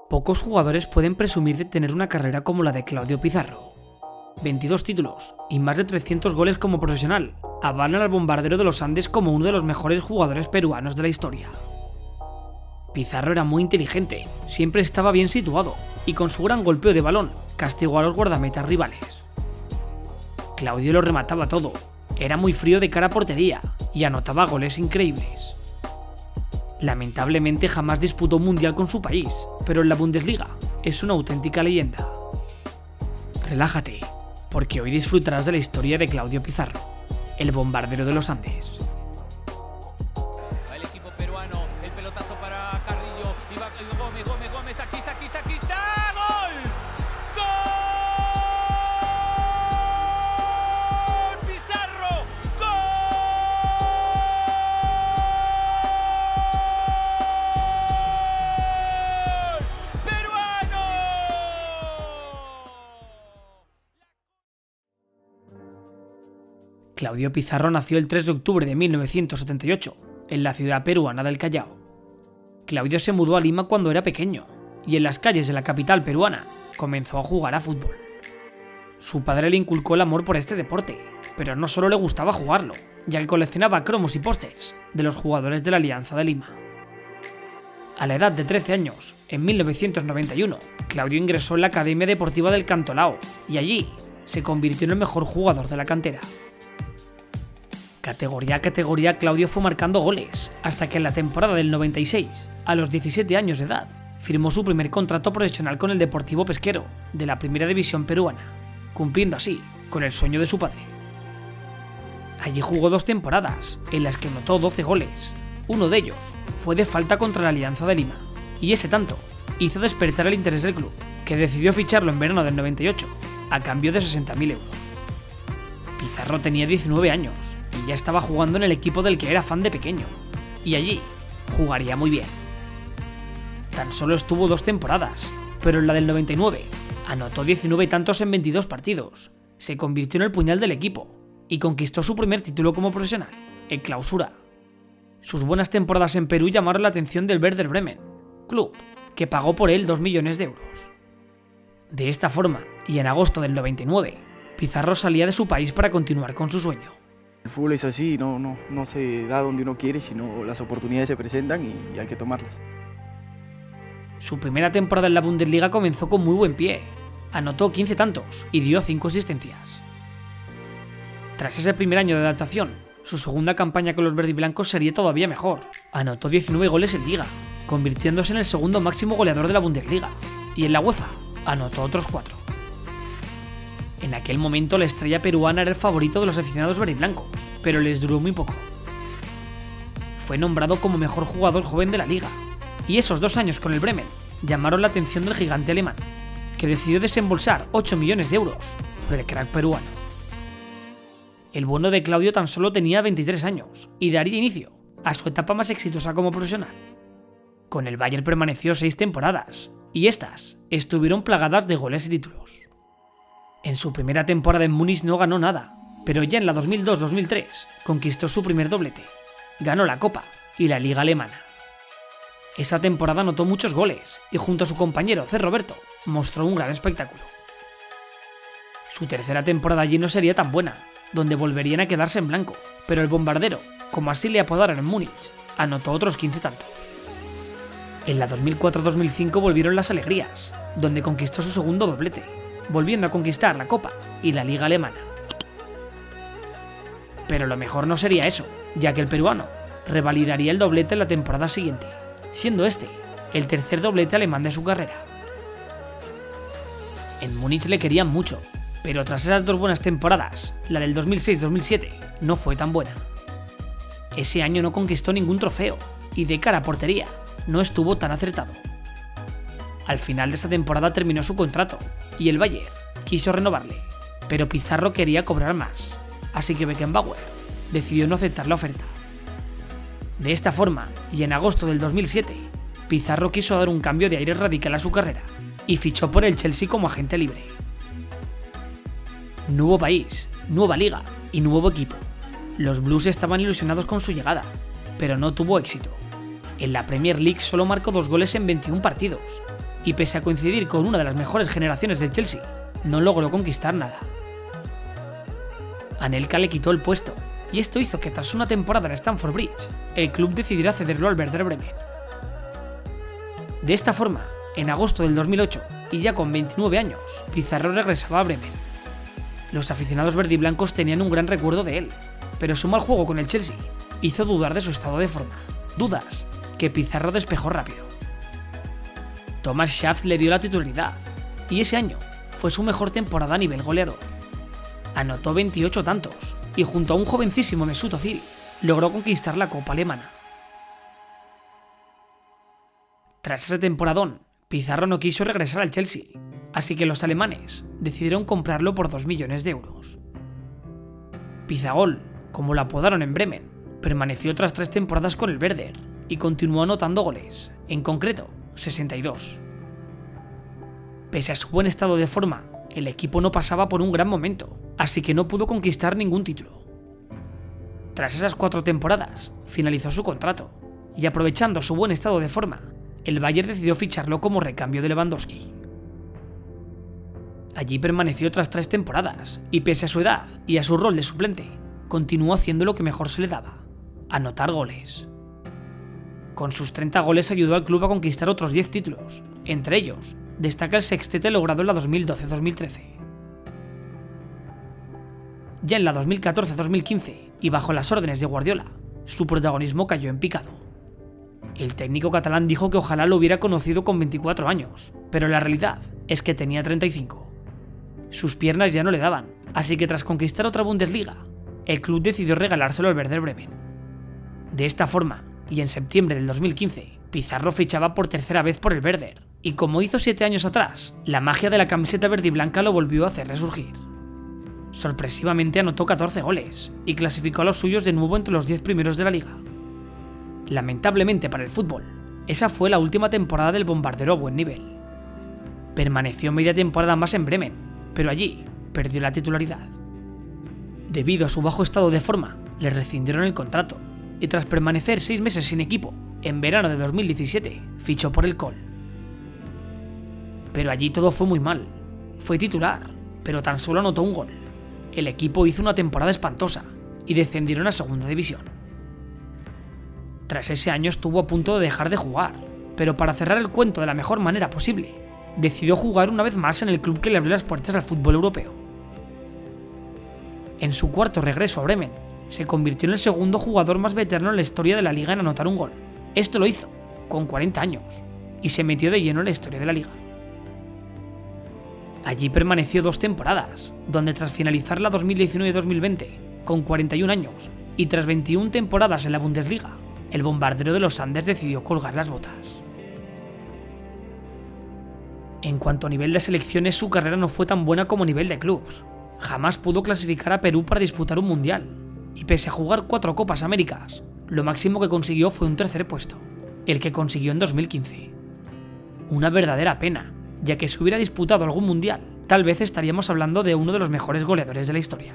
Pocos jugadores pueden presumir de tener una carrera como la de Claudio Pizarro. 22 títulos y más de 300 goles como profesional avalan al bombardero de los Andes como uno de los mejores jugadores peruanos de la historia. Pizarro era muy inteligente, siempre estaba bien situado y con su gran golpeo de balón castigó a los guardametas rivales. Claudio lo remataba todo, era muy frío de cara a portería y anotaba goles increíbles. Lamentablemente jamás disputó un mundial con su país, pero en la Bundesliga es una auténtica leyenda. Relájate, porque hoy disfrutarás de la historia de Claudio Pizarro, el bombardero de los Andes. El equipo peruano, el pelotazo para Carrillo, y va Gómez, aquí está, ¡gol! ¡Gol! ¡Pizarro! ¡Gol! ¡Peruano! Claudio Pizarro nació el 3 de octubre de 1978, en la ciudad peruana del Callao. Claudio se mudó a Lima cuando era pequeño, y en las calles de la capital peruana comenzó a jugar a fútbol. Su padre le inculcó el amor por este deporte, pero no solo le gustaba jugarlo, ya que coleccionaba cromos y pósters de los jugadores de la Alianza de Lima. A la edad de 13 años, en 1991, Claudio ingresó en la Academia Deportiva del Cantolao, y allí se convirtió en el mejor jugador de la cantera. Categoría a categoría, Claudio fue marcando goles, hasta que en la temporada del 96, a los 17 años de edad, firmó su primer contrato profesional con el Deportivo Pesquero, de la Primera División peruana, cumpliendo así con el sueño de su padre. Allí jugó 2 temporadas, en las que anotó 12 goles. Uno de ellos fue de falta contra la Alianza de Lima, y ese tanto hizo despertar el interés del club, que decidió ficharlo en verano del 98, a cambio de 60.000 euros. Pizarro tenía 19 años, y ya estaba jugando en el equipo del que era fan de pequeño, y allí jugaría muy bien. Tan solo estuvo 2 temporadas, pero en la del 99 anotó 19 tantos en 22 partidos, se convirtió en el puñal del equipo y conquistó su primer título como profesional, en Clausura. Sus buenas temporadas en Perú llamaron la atención del Werder Bremen, club que pagó por él 2 millones de euros. De esta forma, y en agosto del 99, Pizarro salía de su país para continuar con su sueño. El fútbol es así, no se da donde uno quiere, sino las oportunidades se presentan y hay que tomarlas. Su primera temporada en la Bundesliga comenzó con muy buen pie. Anotó 15 tantos y dio 5 asistencias. Tras ese primer año de adaptación, su segunda campaña con los verdiblancos sería todavía mejor. Anotó 19 goles en Liga, convirtiéndose en el segundo máximo goleador de la Bundesliga, y en la UEFA anotó otros 4. En aquel momento la estrella peruana era el favorito de los aficionados verdiblancos, pero les duró muy poco. Fue nombrado como mejor jugador joven de la liga, y esos 2 años con el Bremen llamaron la atención del gigante alemán, que decidió desembolsar 8 millones de euros por el crack peruano. El bueno de Claudio tan solo tenía 23 años y daría inicio a su etapa más exitosa como profesional. Con el Bayern permaneció 6 temporadas, y estas estuvieron plagadas de goles y títulos. En su primera temporada en Múnich no ganó nada, pero ya en la 2002-2003 conquistó su primer doblete, ganó la Copa y la Liga Alemana. Esa temporada anotó muchos goles y junto a su compañero C. Roberto mostró un gran espectáculo. Su tercera temporada allí no sería tan buena, donde volverían a quedarse en blanco, pero el bombardero, como así le apodaron en Múnich, anotó otros 15 tantos. En la 2004-2005 volvieron las alegrías, donde conquistó su segundo doblete, volviendo a conquistar la Copa y la Liga Alemana. Pero lo mejor no sería eso, ya que el peruano revalidaría el doblete en la temporada siguiente, siendo este el tercer doblete alemán de su carrera. En Múnich le querían mucho, pero tras esas 2 buenas temporadas, la del 2006-2007 no fue tan buena. Ese año no conquistó ningún trofeo y de cara a portería no estuvo tan acertado. Al final de esta temporada terminó su contrato y el Bayern quiso renovarle, pero Pizarro quería cobrar más, así que Beckenbauer decidió no aceptar la oferta. De esta forma, y en agosto del 2007, Pizarro quiso dar un cambio de aire radical a su carrera y fichó por el Chelsea como agente libre. Nuevo país, nueva liga y nuevo equipo. Los Blues estaban ilusionados con su llegada, pero no tuvo éxito. En la Premier League solo marcó 2 goles en 21 partidos, y pese a coincidir con una de las mejores generaciones del Chelsea, no logró conquistar nada. Anelka le quitó el puesto, y esto hizo que tras una temporada en Stamford Bridge, el club decidiera cederlo al Werder Bremen. De esta forma, en agosto del 2008, y ya con 29 años, Pizarro regresaba a Bremen. Los aficionados verdiblancos tenían un gran recuerdo de él, pero su mal juego con el Chelsea hizo dudar de su estado de forma, dudas que Pizarro despejó rápido. Thomas Schaaf le dio la titularidad, y ese año fue su mejor temporada a nivel goleador. Anotó 28 tantos, y junto a un jovencísimo Mesut Özil, logró conquistar la Copa Alemana. Tras ese temporadón, Pizarro no quiso regresar al Chelsea, así que los alemanes decidieron comprarlo por 2 millones de euros. Pizagol, como lo apodaron en Bremen, permaneció otras 3 temporadas con el Werder y continuó anotando goles, en concreto 62. Pese a su buen estado de forma, el equipo no pasaba por un gran momento, así que no pudo conquistar ningún título. Tras esas 4 temporadas, finalizó su contrato, y aprovechando su buen estado de forma, el Bayern decidió ficharlo como recambio de Lewandowski. Allí permaneció otras 3 temporadas, y pese a su edad y a su rol de suplente, continuó haciendo lo que mejor se le daba: anotar goles. Con sus 30 goles ayudó al club a conquistar otros 10 títulos, entre ellos destaca el sextete logrado en la 2012-2013. Ya en la 2014-2015, y bajo las órdenes de Guardiola, su protagonismo cayó en picado. El técnico catalán dijo que ojalá lo hubiera conocido con 24 años, pero la realidad es que tenía 35. Sus piernas ya no le daban, así que tras conquistar otra Bundesliga, el club decidió regalárselo al Werder Bremen. De esta forma, y en septiembre del 2015, Pizarro fichaba por tercera vez por el Werder, y como hizo 7 años atrás, la magia de la camiseta verde y blanca lo volvió a hacer resurgir. Sorpresivamente anotó 14 goles, y clasificó a los suyos de nuevo entre los 10 primeros de la liga. Lamentablemente para el fútbol, esa fue la última temporada del bombardero a buen nivel. Permaneció media temporada más en Bremen, pero allí perdió la titularidad. Debido a su bajo estado de forma, le rescindieron el contrato, y tras permanecer 6 meses sin equipo, en verano de 2017, fichó por el Col. Pero allí todo fue muy mal. Fue titular, pero tan solo anotó un gol. El equipo hizo una temporada espantosa, y descendieron a segunda división. Tras ese año estuvo a punto de dejar de jugar, pero para cerrar el cuento de la mejor manera posible, decidió jugar una vez más en el club que le abrió las puertas al fútbol europeo. En su cuarto regreso a Bremen, se convirtió en el segundo jugador más veterano en la historia de la liga en anotar un gol. Esto lo hizo con 40 años, y se metió de lleno en la historia de la liga. Allí permaneció 2 temporadas, donde tras finalizar la 2019-2020, con 41 años, y tras 21 temporadas en la Bundesliga, el bombardero de los Andes decidió colgar las botas. En cuanto a nivel de selecciones, su carrera no fue tan buena como nivel de clubs. Jamás pudo clasificar a Perú para disputar un mundial, y pese a jugar 4 Copas Américas, lo máximo que consiguió fue un tercer puesto, el que consiguió en 2015. Una verdadera pena, ya que si hubiera disputado algún mundial, tal vez estaríamos hablando de uno de los mejores goleadores de la historia.